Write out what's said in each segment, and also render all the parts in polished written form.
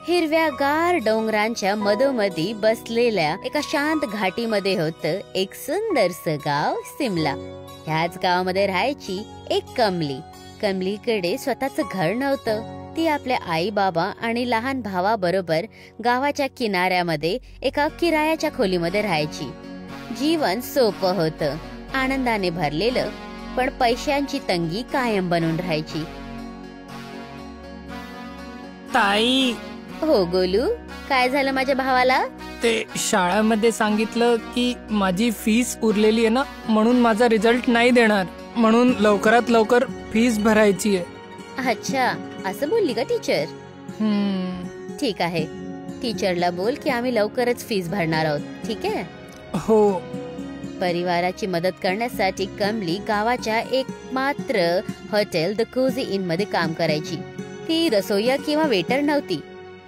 हिरव्यागार डोंगरांच्या मधोमधी बसलेल्या एका शांत घाटीमध्ये होतं एक सुंदरसं गाव सिमला. ह्याच गावामध्ये राहायची एक कमली. कमलीकडे स्वतःच घर नव्हतं. ती आपल्या आई बाबा आणि लहान भावाबरोबर गावाच्या किनाऱ्यामध्ये एका किरायाच्या खोलीमध्ये राहायची. जीवन सोपं होतं, आनंदाने भरलेलं, पण पैशांची तंगी कायम बनून राहायची. ताई. हो गोलू, काय झालं माझ्या भावाला? ते शाळेमध्ये सांगितलं की माझी फीस उरलेली आहे ना, म्हणून माझा रिझल्ट नाही देणार, म्हणून लवकरात लवकर फीस भरायची आहे. अच्छा, असं बोलली का टीचर? ठीक आहे, टीचरला बोल की आम्ही लवकरच फीस भरणार आहोत. ठीक आहे? हो. परिवाराची मदत करण्यासाठी कमली गावाच्या एकमात्र हॉटेल द कोझी इन मध्ये काम करायची. ती रसोईया किंवा वेटर नव्हती,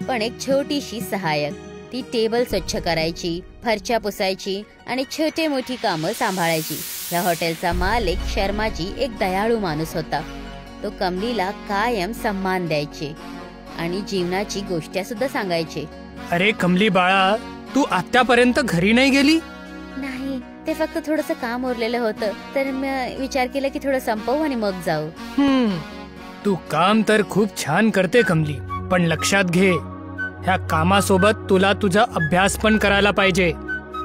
पण एक छोटीशी सहायक. ती टेबल स्वच्छ करायची, फरच्या पुसायची आणि छोटे मोठी कामं सांभाळायची. या हॉटेलचा मालक शर्माजी एक दयाळू माणूस होता. तो कमलीला कायम सम्मान द्यायचे आणि जीवनाची गोष्टी सुद्धा सांगायचे. अरे कमली बाळा, तू आतापर्यंत घरी नाही गेली? नाही, ते फक्त थोडंसं काम उरलेलं होतं, तर मी विचार केला की थोडं संपवू आणि मग जाऊ. तू काम तर खूप छान करते कमली, पण लक्षात घे, ह्या कामासोबत तुला तुझा अभ्यास पण करायला पाहिजे.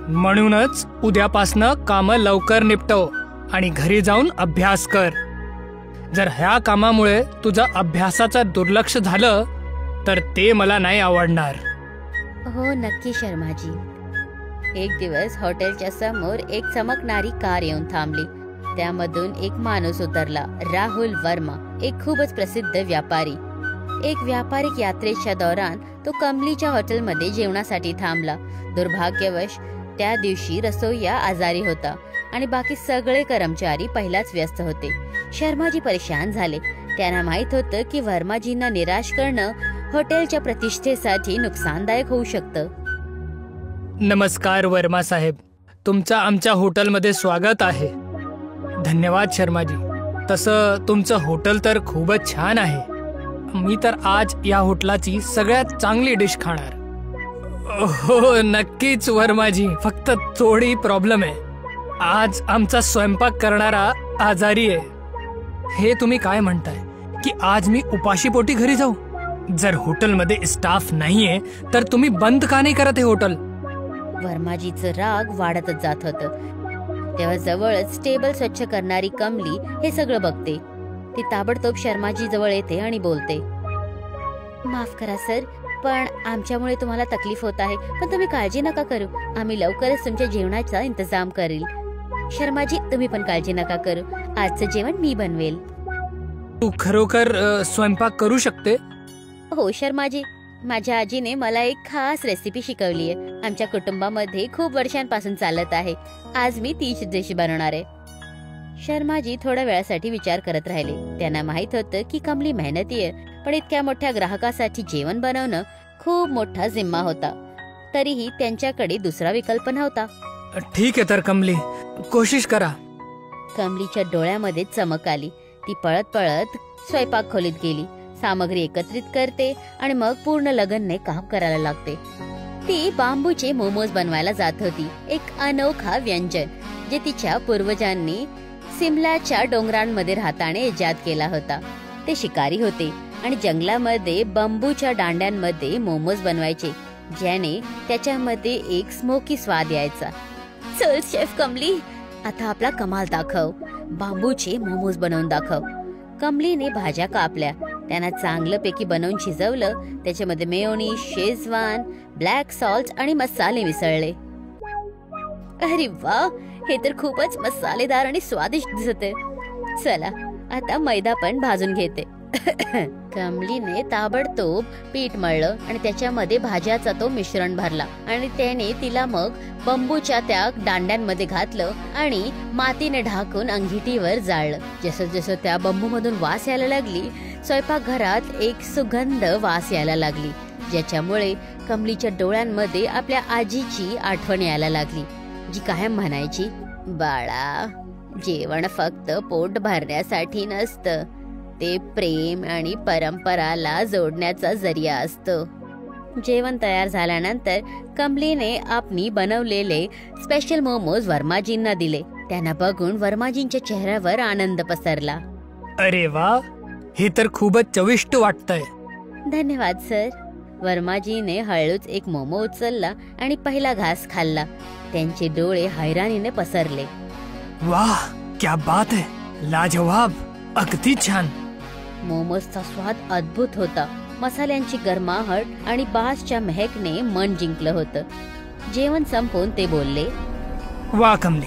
म्हणूनच उद्यापासनं काम लवकर निपटव आणि घरी जाऊन अभ्यास कर. जर ह्या कामामुळे तुझा अभ्यासाचा दुर्लक्ष झालं तर ते मला नाही आवडणार. हो नक्की शर्माजी. एक दिवस हॉटेलच्या समोर एक चमकणारी कार येऊन थांबली. त्यामधून एक माणूस उतरला, राहुल वर्मा, एक खूपच प्रसिद्ध व्यापारी. एक व्यापारिक यात्रेच्या दौरान तो कमलीच्या हॉटेलमध्ये जेवणासाठी थांबला. दुर्भाग्यवश त्या दिवशी रसोईया आजारी होता आणि बाकी सगळे कर्मचारी पहिलाच व्यस्त होते. शर्माजी परेशान झाले. त्यांना माहित होतं की वर्माजींना निराश करणं हॉटेलच्या प्रतिष्ठेसाठी नुकसानदायक होऊ शकतं. नमस्कार वर्मा साहेब, तुमचं आमच्या हॉटेलमध्ये स्वागत आहे. धन्यवाद शर्माजी. तसं तुमचं हॉटेल तर खूपच छान आहे. मी तर आज या हॉटेलाची सगळ्यात चांगली डिश खाणार. हो नक्कीच वर्माजी, फक्त थोडी प्रॉब्लेम आहे. आज आमचा स्वयंपाक करणारा आजारी आहे. हे तुम्ही काय म्हणताय की आज मी उपाशीपोटी घरी जाऊ? जर हॉटेलमध्ये स्टाफ नाहीये तर तुम्ही बंद का नाही करत हे हॉटेल? वर्माजीचं राग वाढतच जात होतं. तेव्हा जवळच टेबल स्वच्छ करणारी कमली हे सगळं बघते. ती ताबडतोब शर्माजी जवळ येते आणि बोलते, माफ करा सर, पण आमच्यामुळे तुम्हाला तकलीफ होत आहे, पण तुम्ही काळजी नका करू. आम्ही लवकरच तुमच्या जेवणाचा इंतजाम करेल. शर्माजी तुम्ही पण काळजी नका करू, आजचं जेवण मी बनवेल. तू खरोखर स्वयंपाक करू शकते? हो शर्माजी, माझ्या आजीने मला एक खास रेसिपी शिकवली आहे. आमच्या कुटुंबामध्ये खूप वर्षांपासून चालत आहे. आज मी तीच डिश बनवणार आहे. शर्माजी थोड्या वेळासाठी विचार करत राहिले. त्यांना माहित होतं की कमली मेहनती आहे, पण इतक्या मोठ्या ग्राहकासाठी जेवण बनवणं खूप मोठा जिम्मा होता. तरीही त्यांच्याकडे दुसरा विकल्प नव्हता. ठीक आहे तर कमली, कोशिश करा. कमलीच्या डोळ्यामध्ये चमक आली. ती पळत पळत स्वयंपाक खोलीत गेली, सामग्री एकत्रित करते आणि मग पूर्ण लगनने काम करायला लागते. ती बांबूचे मोमोज बनवायला जात होती. एक अनोखा व्यंजन जे तिच्या पूर्वजांनी सिमलाच्या डोंगरांमध्ये राहताना इजाद केला होता. ते शिकारी होते आणि जंगलामध्ये बांबूच्या दांड्यांमध्ये मोमोज बनवायचे, ज्याने त्याच्यामध्ये एक स्मोकी स्वाद यायचा. चल शेफ कमली, आता आपला कमाल दाखव. बांबूचे मोमोज बनवून दाखव. कमलीने भाज्या कापल्या, त्यांना चांगल्यापैकी बनवून शिजवलं. त्याच्यामध्ये मेयोनीज, शेजवान, ब्लॅक सॉल्ट आणि मसाले मिसळले. अरे वा, हे तर खूपच मसालेदार आणि स्वादिष्ट दिसते. चला आता मैदा पण भाजून घेते. कमलीने ताबडतोब पीठ मळलं आणि त्याच्यामध्ये भाज्याचा तो मिश्रण भरला आणि त्याने तिला मग बांबूच्या त्या दांड्यांमध्ये घातलं आणि मातीने ढाकून अंगठीवर जाळलं. जसं जसं त्या बांबूमधून वास यायला लागली, स्वयंपाकघरात एक सुगंध वास यायला लागली, ज्याच्यामुळे कमलीच्या डोळ्यांमध्ये आपल्या आजीची आठवण यायला लागली, जी कायम म्हणायची, बाळा, जेवण फक्त पोट भरण्यासाठी नसतं, ते प्रेम आणि परंपराला जोडण्याचा जरिया असतो. जेवण तयार झाल्यानंतर कमलीने आपली बनवलेले स्पेशल मोमोज वर्माजींना दिले. त्यांना बघून वर्माजींच्या चेहऱ्यावर आनंद पसरला. अरे वा, हे तर खूपच चविष्ट वाटतंय. धन्यवाद सर. वर्माजीने हळूच एक मोमो उचलला आणि पहिला घास खाल्ला. त्यांचे डोळे हैराणीने पसरले. वाह, क्या बात है, लाजवाब, अगदी छान. मोमोजचा स्वाद अद्भुत होता. मसाल्यांची गरमाहट आणि बासच्या महकने मन जिंकलं होतं. जेवण संपवून ते बोलले, वा कमली,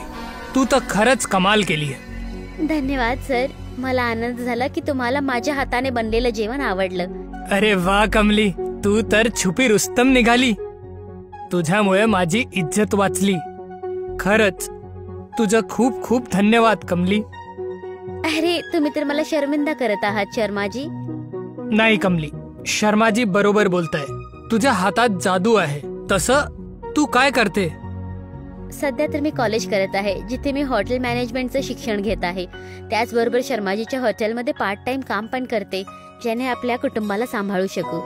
तू तर खरंच कमाल केली आहे. धन्यवाद सर. मला आनंद झाला की तुम्हाला माझ्या हाताने बनलेलं जेवण आवडलं. अरे वा कमली, तू तर छुपी रुस्तम निघाली. तुझ्यामुळे माझी इज्जत वाचली. खरंच तुझं खूप खूप धन्यवाद कमली. अरे, तुम्ही तर मला शर्मिंदा करत आहात शर्माजी. नाही कमली, शर्माजी बरोबर बोलताय. तुझ्या हातात जादू आहे. तसं तू काय करते? सध्या तर मी कॉलेज करत आहे, जिथे मी हॉटेल मॅनेजमेंटचं शिक्षण घेत आहे. त्याचबरोबर शर्माजीच्या हॉटेलमध्ये पार्ट टाइम काम पण करते, ज्याने आपल्या कुटुंबाला सांभाळू शकू.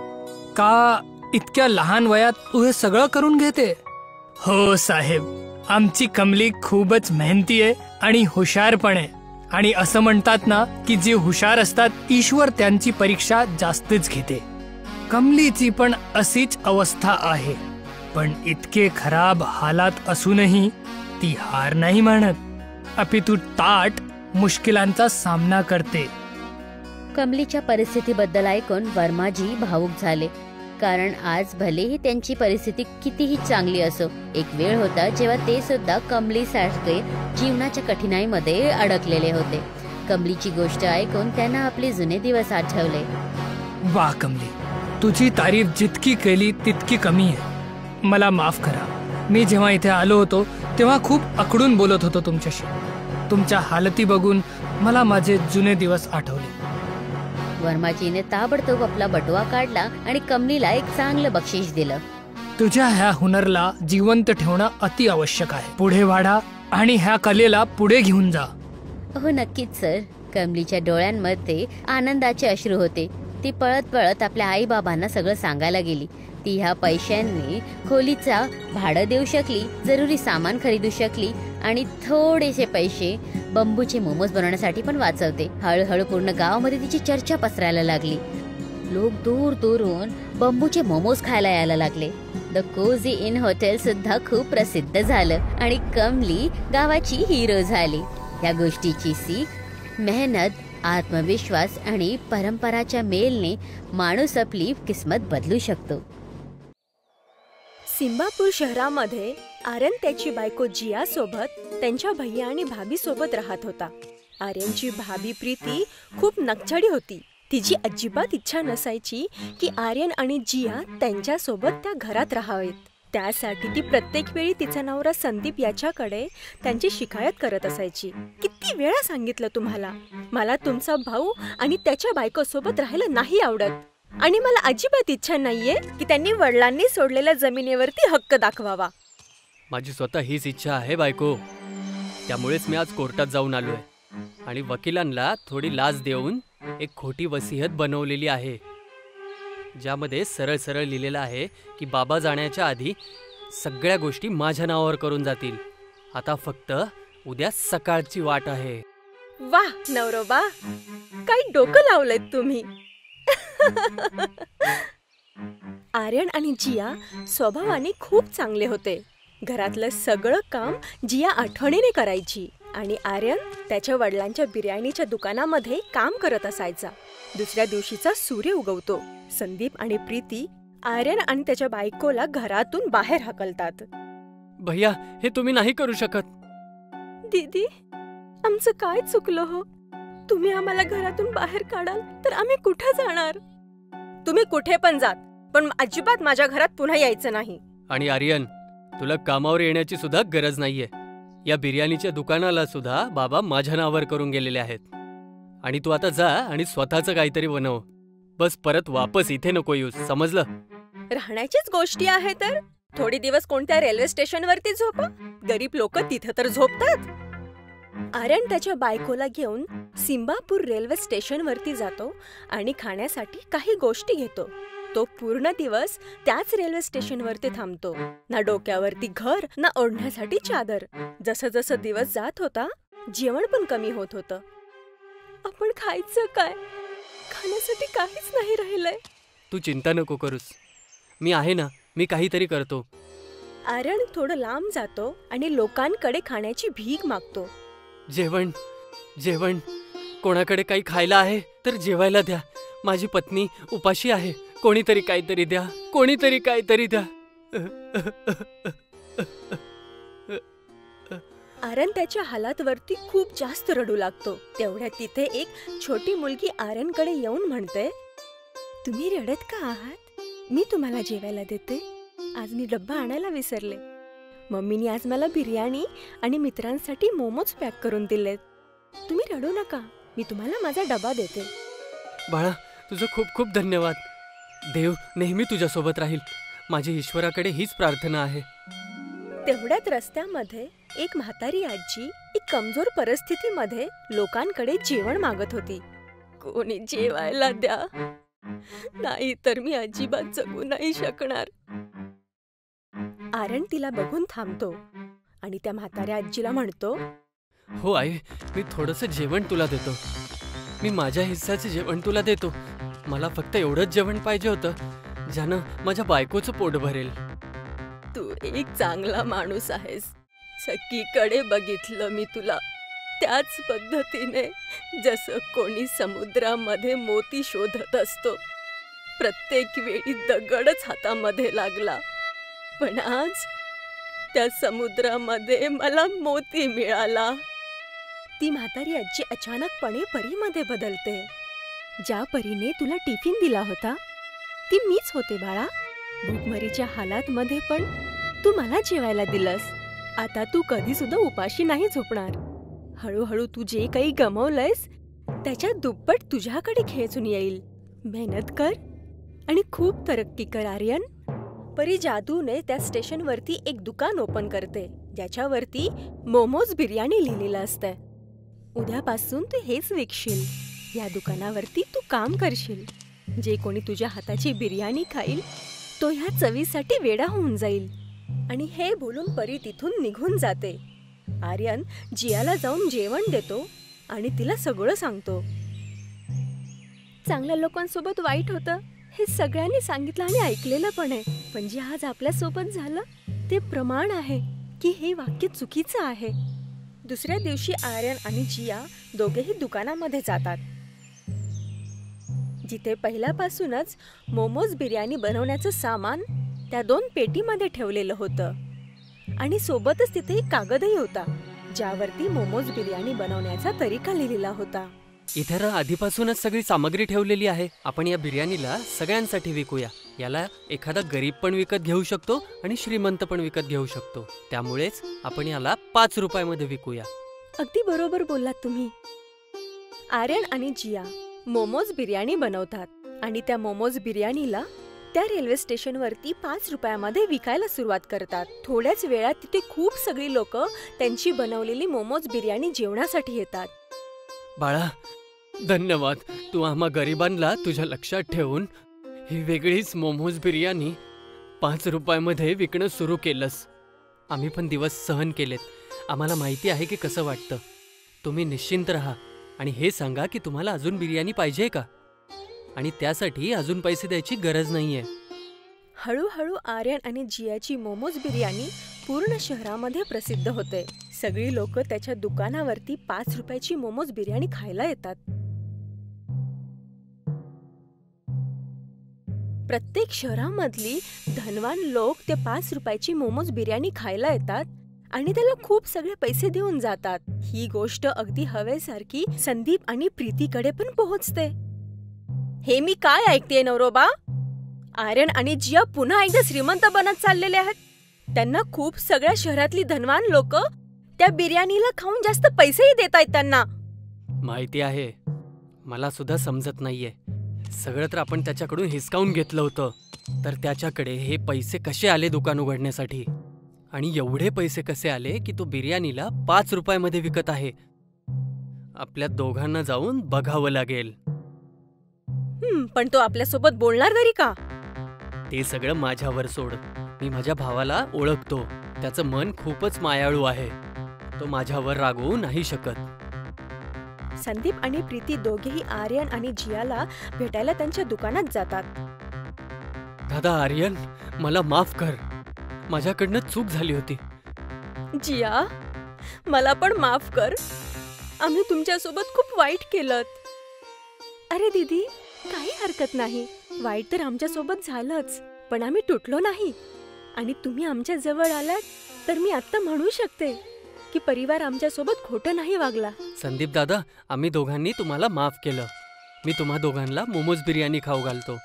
का इतक्या लहान वयात तू हे सगळं करून घेते? हो साहेब, आमची कमली खूपच मेहनती आहे आणि हुशार पण आहे. आणि असं म्हणतात ना की जे हुशार असतात ईश्वर त्यांची परीक्षा जास्तच घेते. कमलीची पण अशीच अवस्था आहे. पण इतके खराब हालात असूनही ती हार नाही मानत, अपितू ताट मुश्किलांचा सामना करते. कमलीच्या परिस्थितीबद्दल ऐकून वर्माजी भावुक झाले. कारण आज भलेही त्यांची परिस्थिती कितीही चांगली असो, एक वेळ होता जेव्हा ते सुद्धा कमलीसारखे जीवनाच्या कठीणाईमध्ये अडकलेले होते. कमलीची गोष्ट ऐकून त्यांना आपले जुने दिवस आठवले. वा कमली, तुझी तारीफ जितकी केली तितकी कमी आहे. मला माफ करा. मी जेव्हा इथे आलो होतो तेव्हा खूप अकडून बोलत होतो तुमच्याशी. तुमच्या हालती बघून मला माझे जुने दिवस आठवले. वर्माजीने ताबडतोब आपला बटवा काढला आणि कमलीला एक चांगलं बक्षीस दिलं. तुझ्या ह्या हुनरला जिवंत ठेवणं अति आवश्यक आहे. पुढे वाढा आणि ह्या कलेला पुढे घेऊन जा. हो नक्कीच सर. कमलीच्या डोळ्यांमध्ये आनंदाचे अश्रू होते. ती पळत पळत आपल्या आई बाबांना सगळं सांगायला गेली. ती ह्या पैशांनी खोलीचा भाडं देऊ शकली, जरुरी सामान खरीदू शकली आणि थोडेसे पैसे बंबूचे मोमोज बनवण्यासाठी पण वाचवते. हळूहळू पूर्ण गावामध्ये तिची चर्चा पसरायला लागली. लोक दूर दूरून बंबूचे मोमोज खायला यायला लागले. द कोझी इन हॉटेल सुद्धा खूप प्रसिद्ध झालं आणि कमली गावाची हिरो झाली. या गोष्टीची सीख मेहनत, आत्मविश्वास आणि परंपराच्या मेलने माणूस आपली किस्मत बदलू शकतो. सिंबापूर शहरामध्ये आर्यन त्याची बायको जिया सोबत त्यांच्या भैया आणि भाभी सोबत राहत होता. आर्यनची भाभी प्रीती खूप नकचडी होती. तिची अजिबात इच्छा नसायची की आर्यन आणि जिया त्यांच्या सोबत त्या घरात राहावेत. त्यासाठी ती प्रत्येक वेळी तिचा नवरा संदीप याच्याकडे त्यांची शिकायत करत असायची. किती वेळा सांगितलं तुम्हाला, मला तुमचा भाऊ आणि त्याच्या बायको सोबत राहायला नाही आवडत आणि मला अजिबात इच्छा नाहीये की त्यांनी वडिलांनी सोडलेल्या जमिनीवरती हक्क दाखवावा. माझी स्वतः हीच इच्छा आहे बायको. त्यामुळेच मी आज कोर्टात जाऊन आलोय आणि वकिलांना थोडी लाच देऊन एक खोटी वसियत बनवलेली आहे, ज्यामध्ये सरळ सरळ लिहिलेलं आहे की बाबा जाण्याच्या आधी सगळ्या गोष्टी माझ्या नावावर करून जातील. आता फक्त उद्या सकाळची वाट आहे. वाह नवरोबा, काही डोकं लावलंय तुम्ही. आर्यन आणि जिया स्वभावाने खूप चांगले होते. घरातलं सगळं काम जिया आठवणीने करायची आणि आर्यन त्याच्या वडिलांच्या बिर्याणीच्या दुकानामध्ये काम करत असायचा. दुसऱ्या दिवशीचा सूर्य उगवतो. संदीप आणि प्रीती आर्यन आणि त्याच्या बायकोला घरातून बाहेर हाकलतात. भैया, हे तुम्ही नाही करू शकत. दीदी, आमचं काय चुकलं हो? तुम्ही आम्हाला घरातून बाहेर काढाल तर आम्ही कुठे जाणार? तुम्ही कुठे पण जात, पण अजिबात माझ्या घरात पुन्हा यायचं नाही. आणि आर्यन, तुला कामावर येण्याची सुद्धा गरज नाहीये. या बिर्याणीच्या दुकानाला सुद्धा बाबा माझ्या नावावर करून गेलेले आहेत. आणि तू आता जा आणि स्वतःचं काहीतरी बनव. बस परत वापस इथे नको येऊस, समजलं? राहण्याचीच गोष्टी आहे तर थोडी दिवस कोणत्या रेल्वे स्टेशनवरती झोपा. गरीब लोक तिथे तर झोपतात. आर्यन त्याच्या बायकोला घेऊन सिंबापूर रेल्वे स्टेशनवरती जातो आणि खाण्यासाठी काही गोष्टी घेतो. तो पूर्ण दिवस त्याच रेल्वे स्टेशनवरती थांबतो. ना डोक्यावरती घर, ना ओढण्यासाठी चादर. जसं जसं दिवस जात होता, जेवण पण कमी होत होतं. आपण खायचं काय? खाण्यासाठी काहीच नाही राहिलंय. तू चिंता नको करूस, मी आहे ना, मी काहीतरी करतो. आर्यन थोडं लांब जातो आणि लोकांकडे खाण्याची भीक मागतो. जेवण जेवण कोणाकडे काही खायला आहे तर जेवायला द्या. माझी पत्नी उपाशी आहे. कोणीतरी काहीतरी द्या, कोणीतरी काहीतरी द्या. आर्यन त्याच्या हालातवरती खूप जास्त रडू लागतो. तेवढ्यात तिथे एक छोटी मुलगी आर्यनकडे येऊन म्हणते, तुम्ही रडत का आहात? मी तुम्हाला जेवायला देते. आज मी डब्बा आणायला विसरले. मम्मीने आज मला बिर्याणी आणि मित्रांसाठी मोमोज पॅक करून दिलेत. तुम्ही रडू नका, मी तुम्हाला माझा डबा देते. बाळा, तुझं खूप खूप धन्यवाद. देव नेहमी तुझ्यासोबत राहील. माझी ईश्वराकडे हीच प्रार्थना आहे. तेवढ्यात रस्त्यामध्ये एक म्हातारी आजी एक कमजोर परिस्थितीमध्ये लोकांकडे जेवण मागत होती. कोणी जेवायला द्या, नाही तर मी अजिबात जगू नाही शकणार. आर्यन तिला बघून थांबतो आणि त्या म्हाताऱ्या आजीला म्हणतो, हो आई, मी थोडंसं जेवण तुला देतो. मी माझ्या हिस्साचं जेवण तुला देतो. मला फक्त एवढंच जेवण पाहिजे होतं ज्यानं माझ्या बायकोचं पोट भरेल. तू एक चांगला माणूस आहेस. सगळीकडे बघितलं मी तुला त्याच पद्धतीने जसं कोणी समुद्रामध्ये मोती शोधत असतो. प्रत्येक वेळी दगडच हातामध्ये लागला, पण आज त्या समुद्रामध्ये मला मोती मिळाला. ती म्हातारी आजी अचानकपणे परीमध्ये बदलते. ज्या परीने तुला टिफिन दिला होता ती मीच होते बाळा. भूकमरीच्या हालातमध्ये पण तू मला जेवायला दिलंस. आता तू कधी सुद्धा उपाशी नाही झोपणार. हळूहळू तू जे काही गमावलंयस त्याच्या दुप्पट तुझ्याकडे खेचून येईल. मेहनत कर आणि खूप तरक्की कर आर्यन. परी जादूने त्या स्टेशनवरती एक दुकान ओपन करते ज्याच्यावरती मोमोज बिर्याणी लिहिलेलं असतंय. उद्यापासून तू हेच विकशील. या दुकानावरती तू काम करशील. जे कोणी तुझ्या हाताची बिर्याणी खाईल तो ह्या चवीसाठी वेडा होऊन जाईल. आणि हे बोलून परी तिथून निघून जाते. आर्यन जियाला जाऊन जेवण देतो आणि तिला सगळं सांगतो. चांगल्या लोकांसोबत वाईट होतं हे सगळ्यांनी सांगितलं आणि ऐकलेलं पण आहे, पण जे आज आपल्यासोबत झालं ते प्रमाण आहे की हे वाक्य चुकीचं आहे. दुसऱ्या दिवशी आर्यन आणि जिया दोघेही दुकानामध्ये जातात जिथे पहिल्यापासूनच मोमोज बिर्याणी बनवण्याचं सामान त्या 2 पेटीमध्ये ठेवलेलं होतं. आणि सोबतच तिथे एक कागदही होता ज्यावरती मोमोज बिर्याणी बनवण्याचा तरीका लिहिलेला होता. इथे आधीपासूनच सगळी सामग्री ठेवलेली आहे. आपण या बिर्याणीला सगळ्यांसाठी विकूया. याला एखादा गरीब पण विकत घेऊ शकतो आणि श्रीमंत पण विकत घेऊ शकतो. त्यामुळेच आपण याला 5 रुपयामध्ये विकूया. अगदी बरोबर बोललात तुम्ही. आर्यन आणि जिया मोमोज बिर्याणी बनवतात आणि त्या मोमोज बिर्याणीला त्या रेल्वे स्टेशनवरती 5 रुपयामध्ये विकायला सुरुवात करतात. थोड्याच वेळात तिथे खूप सगळी लोक त्यांची बनवलेली मोमोज बिर्याणी जेवणासाठी येतात. बाळा, धन्यवाद. तू आम्हा गरिबांना तुझ्या लक्षात ठेवून ही वेगळीच मोमोज बिर्याणी 5 रुपयामध्ये विकणं सुरू केलंस. आम्ही पण दिवस सहन केलेत. आम्हाला माहिती आहे की कसं वाटतं. तुम्ही निश्चिंत राहा आणि हे सांगा की तुम्हाला अजून बिर्याणी पाहिजे का, आणि त्यासाठी अजून पैसे द्यायची गरज नाहीये. हळूहळू आर्यन आणि जियाची मोमोज बिर्याणी पूर्ण शहरामध्ये प्रसिद्ध होते. सगळी लोक त्याच्या दुकानावरती 5 रुपयाची मोमोज बिर्याणी खायला येतात. प्रत्येक शहरामधली धनवान लोक ते 5 रुपयाची मोमोज बिर्याणी खायला येतात आणि त्याला खूप सगळे पैसे देऊन जातात. ही गोष्ट अगदी हवेसारखी संदीप आणि प्रीतीकडे पण पोहोचते. हे मी काय ऐकतेय नवरोबा? आर्यन आणि जिया पुन्हा एकदा श्रीमंत बनत चाललेले आहेत. त्यांना खूप सगळ्या शहरातली धनवान लोक त्या बिर्याणीला खाऊन जास्त पैसेही देत आहेत त्यांना. माहिती आहे, मला सुद्धा समजत नाहीये. सगळं तर आपण त्याच्याकडून हिसकावून घेतलं होतं, तर त्याच्याकडे हे पैसे कसे आले दुकान उघडण्यासाठी? आणि एवढे पैसे कसे आले की तो बिर्याणीला 5 रुपयामध्ये विकत आहे? आपल्या दोघांना जाऊन बघावं लागेल. पण तो आपल्यासोबत बोलणार तरी का? ते सगळं माझ्यावर सोड. मी माझ्या भावाला ओळखतो. त्याचं मन खूपच मायाळू आहे. तो माझ्यावर रागवू नाही शकत. संदीप आणि प्रीती दोघेही आर्यन आणि जियाला भेटायला त्यांच्या दुकानात जातात. दादा आर्यन, मला माफ कर. माझ्याकडनं चूक झाली होती. जिया, मला पण माफ कर. आम्ही तुमच्यासोबत खूप वाईट केलं. अरे दीदी, काही हरकत नाही. वाईट तर आमच्यासोबत झालंच, पण आम्ही तुटलो नाही. आणि तुम्ही आमच्या जवळ आलात तर मी आता म्हणू शकते की परिवार आमच्यासोबत खोटं नाही वागला. संदीप दादा, आम्ही दोघांनी तुम्हाला माफ केलं. मी तुम्हा दोघांना मोमोज बिर्याणी खाऊ घालतो.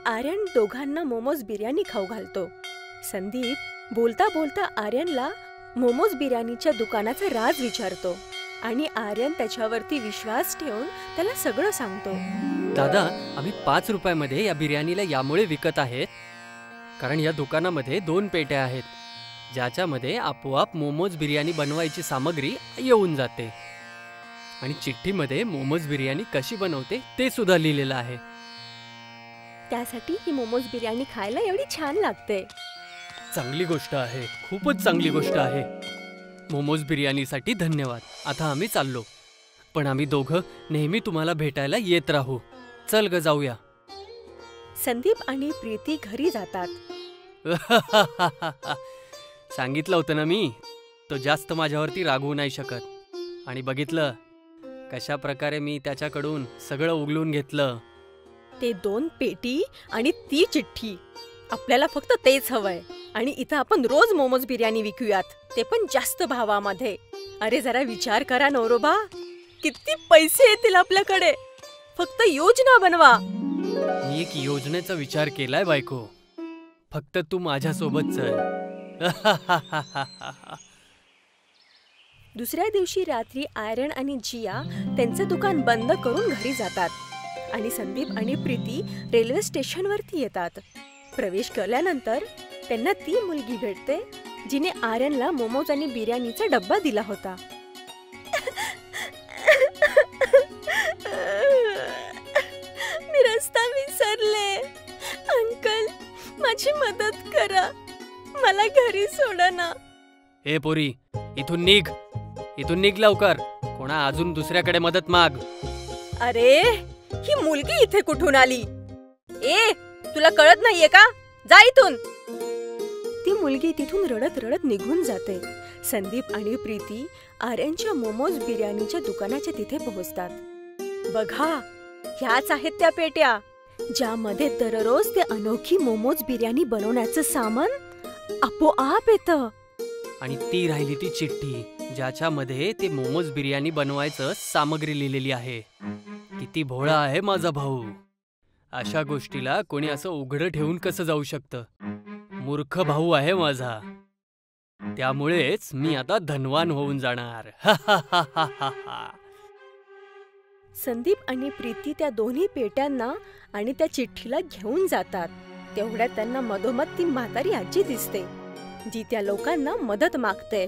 आर्यन दोघांना मोमोज बिर्याणी खाऊ घालतो. संदीप बोलता बोलता आर्यनला मोमोज बिर्याणीच्या दुकानाचा राज विचारतो आणि आर्यन त्याच्यावरती विश्वास ठेवून त्याला सगळं सांगतो. दादा, आम्ही 5 रुपयामध्ये या बिर्याणीला यामुळे विकत आहेत कारण या दुकानामध्ये 2 पेट्या आहेत, ज्याच्यामध्ये आपोआप मोमोज बिर्याणी बनवायची सामग्री येऊन जाते. आणि चिठ्ठीमध्ये मोमोज बिर्याणी कशी बनवते ते सुद्धा लिहिलेलं आहे. त्यासाठी ही मोमोज बिर्याणी खायला एवढी छान लागते. चांगली गोष्ट आहे, खूपच चांगली गोष्ट आहे. मोमोज बिर्याणीसाठी धन्यवाद. आता आम्ही चाललो, पण आम्ही दोघं नेहमी तुम्हाला भेटायला येत राहू. चल ग जाऊया. संदीप आणि प्रीती घरी जातात. सांगितलं होतं ना मी, तो जास्त माझ्यावरती रागवू नाही शकत. आणि बघितलं कशा प्रकारे मी त्याच्याकडून सगळं उगलून घेतलं. ते 2 पेटी आणि ती चिठ्ठी, आपल्याला फक्त तेच हवंय. आणि इथं आपण रोज मोमोज बिर्याणी विकूयात, ते पण जास्त भावामध्ये. अरे जरा विचार करा नवरोबा, किती पैसे येतील आपल्याकडे. फक्त योजना बनवा. मी एक योजनेचा विचार केलाय बायको, फक्त तू माझ्यासोबत चल. दुसऱ्या दिवशी रात्री आर्यन आणि जिया त्यांचं दुकान बंद करून घरी जातात आणि संदीप आणि प्रीती रेल्वे स्टेशनवरती येतात. प्रवेश केल्यानंतर त्यांना ती मुलगी भेटते जिने आर्यनला मोमोज आणि बिर्याणीचा डब्बा दिला होता. मी रस्ता विसरले. अंकल, माझी मदत करा. मला घरी सोडा ना. ए पोरी, इथून निघ. इथून निघ लवकर. कोणा अजून दुसऱ्याकडे मदत माग. अरे, ही मुलगी इथे कुठून आली? ए, तुला कळत नाहीये का? जा इथून. ती मुलगी तिथून रडत रडत निघून जाते. संदीप आणि प्रीती आर्यनच्या मोमोज बिर्याणीच्या दुकानाच्या तिथे पोहोचतात. बघा, ह्याच आहेत त्या पेट्या ज्यामध्ये दररोज ते अनोखी मोमोज बिर्याणी बनवण्याचं सामान आपोआप येतं. आणि ती राहिली ती चिठ्ठी ज्याच्यामध्ये ते मोमोज बिर्याणी बनवायचं सामग्री लिहिलेली आहे. किती भोळा आहे माझा भाऊ. अशा गोष्टीला कोणी असं उघडं ठेवून कसं जाऊ शकतं. मूर्ख भाऊ आहे माझा. त्यामुळेच मी आता धनवान होऊन जाणार. संदीप आणि प्रीती त्या दोन्ही पेट्यांना आणि त्या चिठ्ठीला घेऊन जातात. तेवढ्यात त्यांना मधोमध ती म्हातारी आजी दिसते जी त्या लोकांना मदत मागते.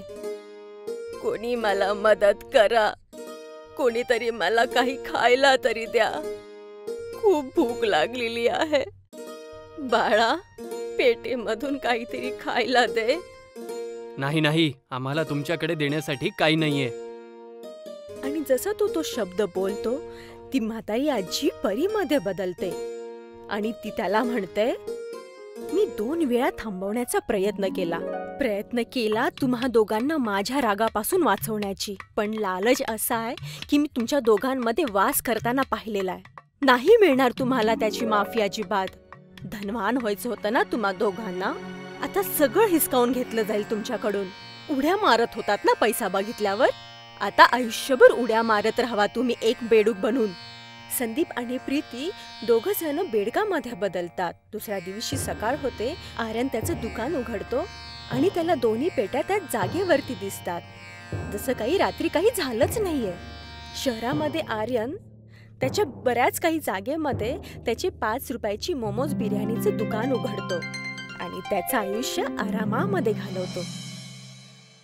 कोणी मला मदत करा. कोणीतरी मला काही खायला तरी द्या. खूप भूक लागलेली आहे. बाळा, पेटीमधून काहीतरी खायला दे. नाही नाही, आम्हाला तुमच्याकडे देण्यासाठी काही नाहीये. आणि जसा तो शब्द बोलतो, ती म्हातारी आजी परीमध्ये बदलते आणि ती त्याला म्हणते, मी 2 वेळा थांबवण्याचा प्रयत्न केला तुम्हा दोघांना माझ्या रागापासून वाचवण्याची. पण लालच असा आहे की मी तुमच्या दोघांमध्ये वास करताना पाहिलेला आहे. नाही मिळणार तुम्हाला त्याची माफी अजिबात. धनवान व्हायचं होतं ना तुम्हा दोघांना. आता सगळं हिसकावून घेतलं जाईल तुमच्याकडून. उड्या मारत होतात ना पैसा बघितल्यावर. आता आयुष्यभर उड्या मारत राहावा तुम्ही एक बेडूक बनून. संदीप आणि प्रीती दोघं जण बेडकामध्ये बदलतात. दुसऱ्या दिवशी सकाळ होते. आर्यन त्याचं दुकान उघडतो आणि त्याला दोन्ही पेट्या त्या जागेवरती दिसतात. जसं काही रात्री काही झालंच नाहीये. शहरामध्ये आर्यन त्याच्या बऱ्याच काही जागेमध्ये त्याचे 5 रुपयाची मोमोज बिर्याणीचे दुकान उघडतो आणि त्याचं आयुष्य आरामामध्ये घालवतो.